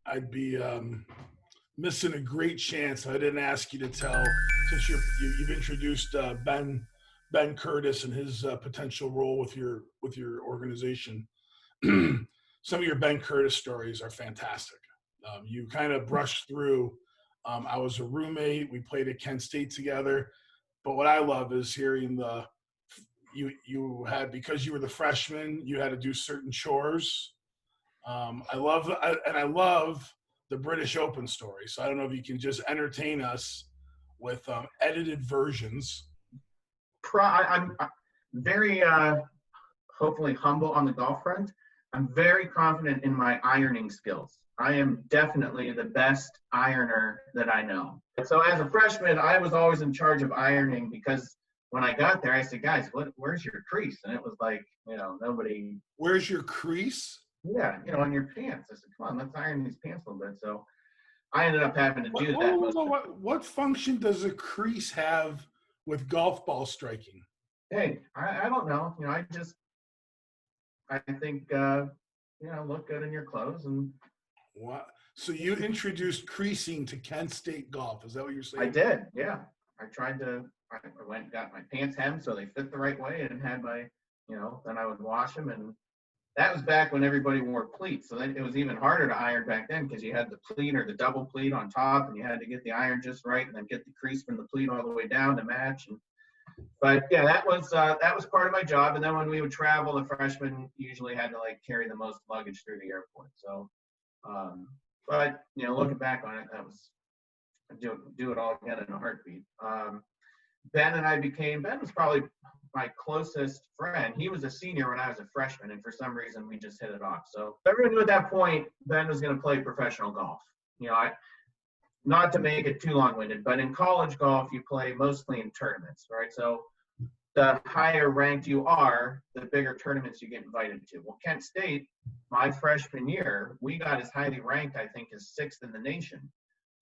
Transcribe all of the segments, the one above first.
I'd be missing a great chance. I didn't ask you to tell, since you've introduced Ben Curtis and his potential role with your organization. Some of your Ben Curtis stories are fantastic. You kind of brushed through. I was a roommate. We played at Kent State together. But what I love is hearing you had, because you were the freshman, you had to do certain chores. I love the British Open story. So I don't know if you can just entertain us with edited versions. I'm very hopefully humble on the golf front. I'm very confident in my ironing skills. I am definitely the best ironer that I know. So as a freshman, I was always in charge of ironing, because when I got there, I said, guys, where's your crease? And it was like, nobody. Where's your crease? Yeah, on your pants. I said, come on, let's iron these pants a little bit. So I ended up having to do that. What function does a crease have with golf ball striking? Hey, I don't know. I think, look good in your clothes. And what? So you introduced creasing to Kent State golf. Is that what you're saying? I did, yeah. I went and got my pants hemmed so they fit the right way, and had my, then I would wash them. And that was back when everybody wore pleats. So then it was even harder to iron back then, because you had the pleat or the double pleat on top, and you had to get the iron just right, and then get the crease from the pleat all the way down to match. But yeah, that was part of my job. And then when we would travel, the freshmen usually had to carry the most luggage through the airport. So, but looking back on it, that was, I'd do it all again in a heartbeat. Ben was probably my closest friend. He was a senior when I was a freshman, and for some reason we just hit it off. So everyone knew at that point Ben was going to play professional golf. Not to make it too long-winded, but in college golf, you play mostly in tournaments, right? So the higher ranked you are, the bigger tournaments you get invited to. Well, Kent State, my freshman year, we got as highly ranked, I think, as 6th in the nation.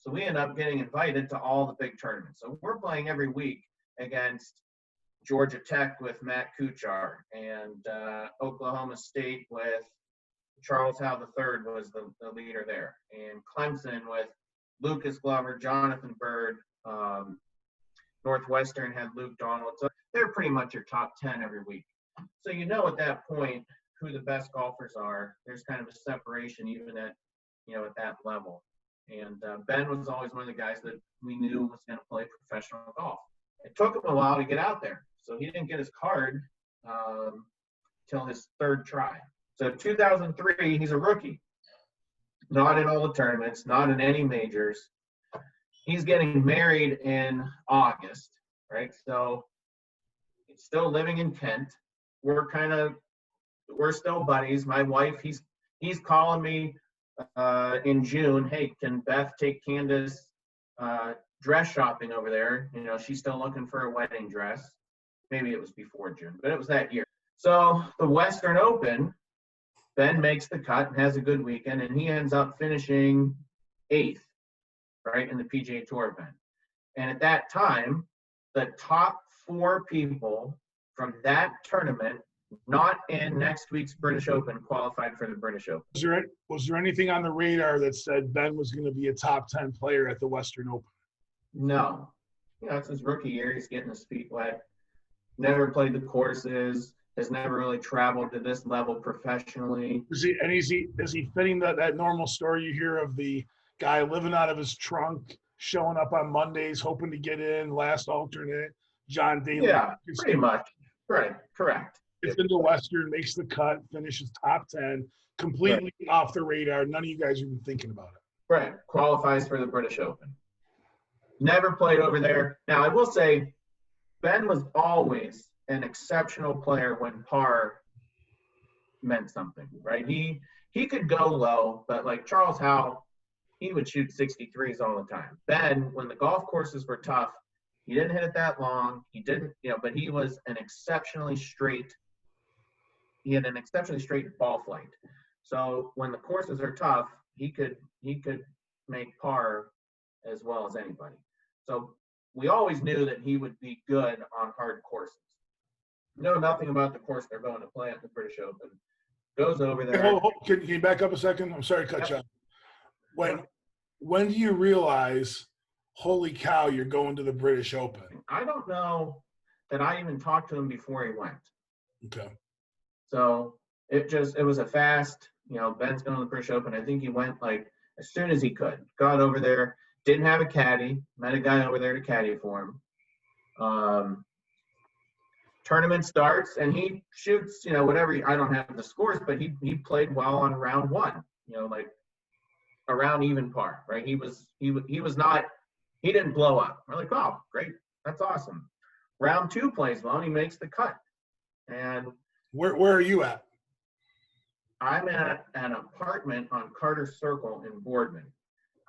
So we ended up getting invited to all the big tournaments. So we're playing every week against Georgia Tech with Matt Kuchar, and Oklahoma State with Charles Howe III was the leader there, and Clemson with Lucas Glover, Jonathan Bird. Northwestern had Luke Donald. So they're pretty much your top 10 every week. So at that point who the best golfers are. There's kind of a separation even at that level. And Ben was always one of the guys that we knew was going to play professional golf. It took him a while to get out there. So he didn't get his card till his 3rd try. So 2003, he's a rookie. Not in all the tournaments, not in any majors. He's getting married in August, right? So he's still living in Kent. We're still buddies. My wife, he's calling me in June. Hey, can Beth take Candace dress shopping over there? She's still looking for a wedding dress. Maybe it was before June, but it was that year. So the Western Open, Ben makes the cut and has a good weekend, and he ends up finishing 8th, right, in the PGA Tour event. And at that time, the top 4 people from that tournament, not in next week's British Open, qualified for the British Open. Was there anything on the radar that said Ben was going to be a top 10 player at the Western Open? No. It's his rookie year. He's getting his feet wet. Never played the courses. Has never really traveled to this level professionally. Is he fitting that normal story you hear of the guy living out of his trunk, showing up on Mondays, hoping to get in, last alternate, John Daly? Yeah, pretty much. Right, correct. Gets into Western, makes the cut, finishes top 10, completely off the radar. None of you guys are even thinking about it. Right, qualifies for the British Open. Never played over there. Now, I will say, Ben was always an exceptional player when par meant something, right? He could go low, but like Charles Howe, he would shoot 63s all the time. Ben, when the golf courses were tough, he didn't hit it that long. He didn't, but he was he had an exceptionally straight ball flight. So when the courses are tough, he could make par as well as anybody. So we always knew that he would be good on hard courses. Know nothing about the course they're going to play at the British Open. Goes over there. Can you back up a second? I'm sorry to cut you off. when do you realize, holy cow, you're going to the British Open? I don't know that I even talked to him before he went. Okay. So it was a fast, Ben's going to the British Open. I think he went like as soon as he could. Got over there, didn't have a caddy, met a guy over there to caddy for him. Tournament starts and he shoots, whatever. I don't have the scores, but he played well on round one, like around even par, right? He didn't blow up. We're like, oh, great, that's awesome. Round two plays well, and he makes the cut. And where are you at? I'm at an apartment on Carter Circle in Boardman.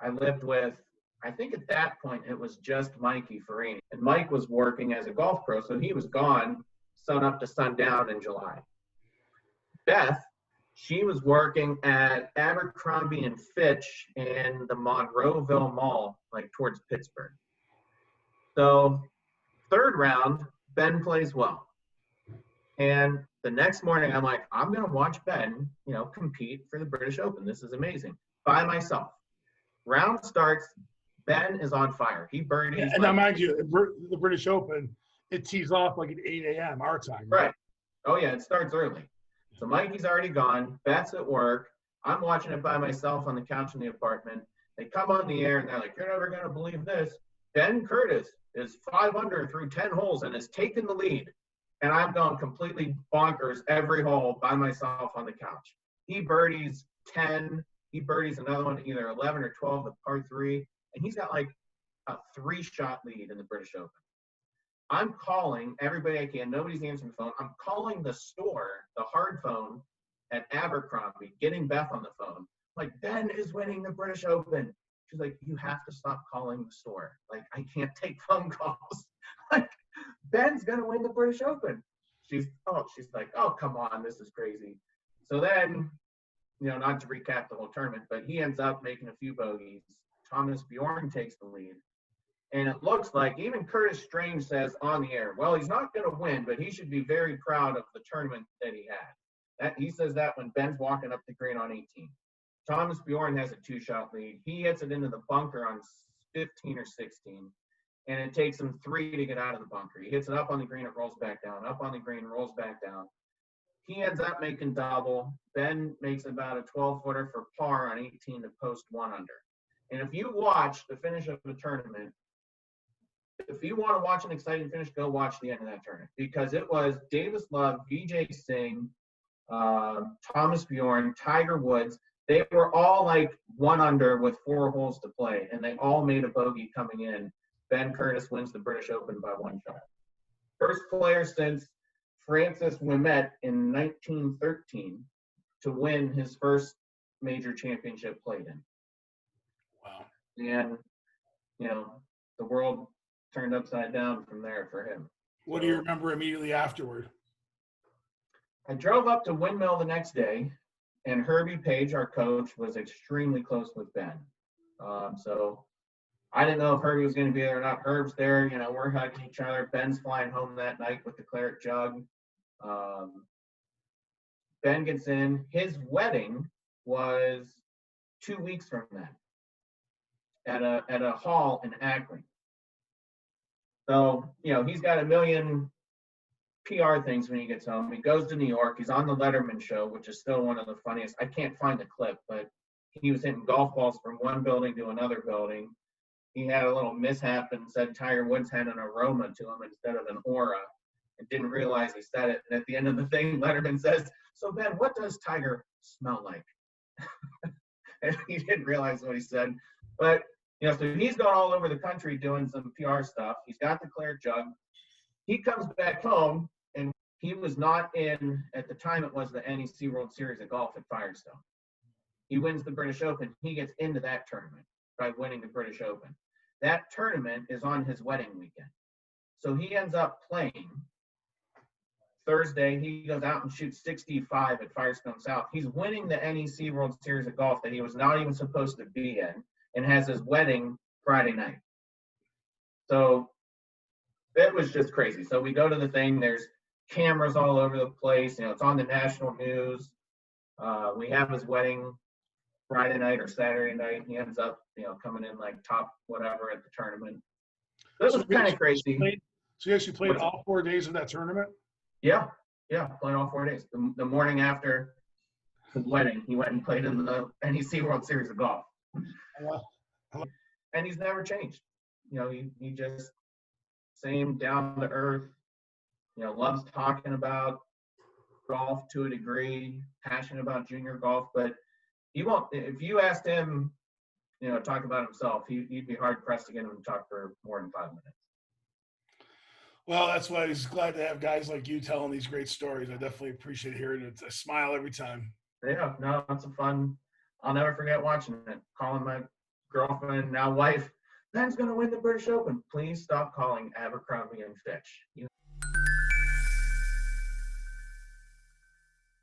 I lived with, I think at that point it was just Mikey Farini. And Mike was working as a golf pro, so he was gone sun up to sundown in July. Beth, she was working at Abercrombie and Fitch in the Monroeville Mall, like towards Pittsburgh. So third round, Ben plays well. And the next morning, I'm like, I'm going to watch Ben, compete for the British Open. This is amazing. By myself. Round starts. Ben is on fire. He birdies. And now, mind you, the British Open, it tees off like at 8 a.m. our time. Right. Oh, yeah. It starts early. So Mikey's already gone. Beth's at work. I'm watching it by myself on the couch in the apartment. They come on the air, and they're like, you're never going to believe this. Ben Curtis is 5 under through 10 holes and has taken the lead. And I've gone completely bonkers every hole by myself on the couch. He birdies 10. He birdies another one, either 11 or 12, the par 3. And he's got like a 3-shot lead in the British Open. I'm calling everybody I can. Nobody's answering the phone. I'm calling the store, the hard phone at Abercrombie, getting Beth on the phone. Like, Ben is winning the British Open. She's like, you have to stop calling the store. Like, I can't take phone calls. Like, Ben's going to win the British Open. She's like, oh, come on, this is crazy. So then, not to recap the whole tournament, but he ends up making a few bogeys. Thomas Bjorn takes the lead. And it looks like even Curtis Strange says on the air, well, he's not going to win, but he should be very proud of the tournament that he had. He says that when Ben's walking up the green on 18. Thomas Bjorn has a 2-shot lead. He hits it into the bunker on 15 or 16. And it takes him 3 to get out of the bunker. He hits it up on the green, it rolls back down. Up on the green, rolls back down. He ends up making double. Ben makes about a 12-footer for par on 18 to post 1 under. And if you watch the finish of the tournament, if you want to watch an exciting finish, go watch the end of that tournament. Because it was Davis Love, Vijay Singh, Thomas Bjorn, Tiger Woods. They were all like 1 under with 4 holes to play. And they all made a bogey coming in. Ben Curtis wins the British Open by 1 shot. First player since Francis Ouimet in 1913 to win his first major championship played in. Wow. And, the world turned upside down from there for him. What do you remember immediately afterward? I drove up to Windmill the next day, and Herbie Page, our coach, was extremely close with Ben. So I didn't know if Herbie was going to be there or not. Herb's there, we're hugging each other. Ben's flying home that night with the claret jug. Ben gets in. His wedding was 2 weeks from then at a hall in Akron. So, he's got a million PR things when he gets home. He goes to New York. He's on the Letterman show, which is still one of the funniest. I can't find the clip, but he was hitting golf balls from one building to another building. He had a little mishap and said Tiger Woods had an aroma to him instead of an aura, and didn't realize he said it. And at the end of the thing, Letterman says, so Ben, what does Tiger smell like? And he didn't realize what he said. But, so he's gone all over the country doing some PR stuff. He's got the claret jug. He comes back home, and he was not in, at the time it was the NEC World Series of Golf at Firestone. He wins the British Open. He gets into that tournament by winning the British Open. That tournament is on his wedding weekend. So he ends up playing Thursday. He goes out and shoots 65 at Firestone South. He's winning the NEC World Series of Golf that he was not even supposed to be in, and has his wedding Friday night. So it was just crazy. So we go to the thing. There's cameras all over the place. It's on the national news. We have his wedding Friday night or Saturday night. He ends up, coming in like top whatever at the tournament. That So was you kind of actually crazy. So you actually played What's- all 4 days of that tournament? Yeah, played all 4 days. The morning after the wedding, he went and played in the NEC World Series of Golf. And he's never changed. He just same down to earth. Loves talking about golf to a degree, passionate about junior golf, but he won't. If you asked him, talk about himself, he'd be hard pressed to get him to talk for more than 5 minutes. Well, that's why he's glad to have guys like you telling these great stories. I definitely appreciate hearing it. I smile every time. Yeah, no, it's a fun. I'll never forget watching it. Calling my girlfriend, now wife, Ben's gonna win the British Open. Please stop calling Abercrombie and Fitch.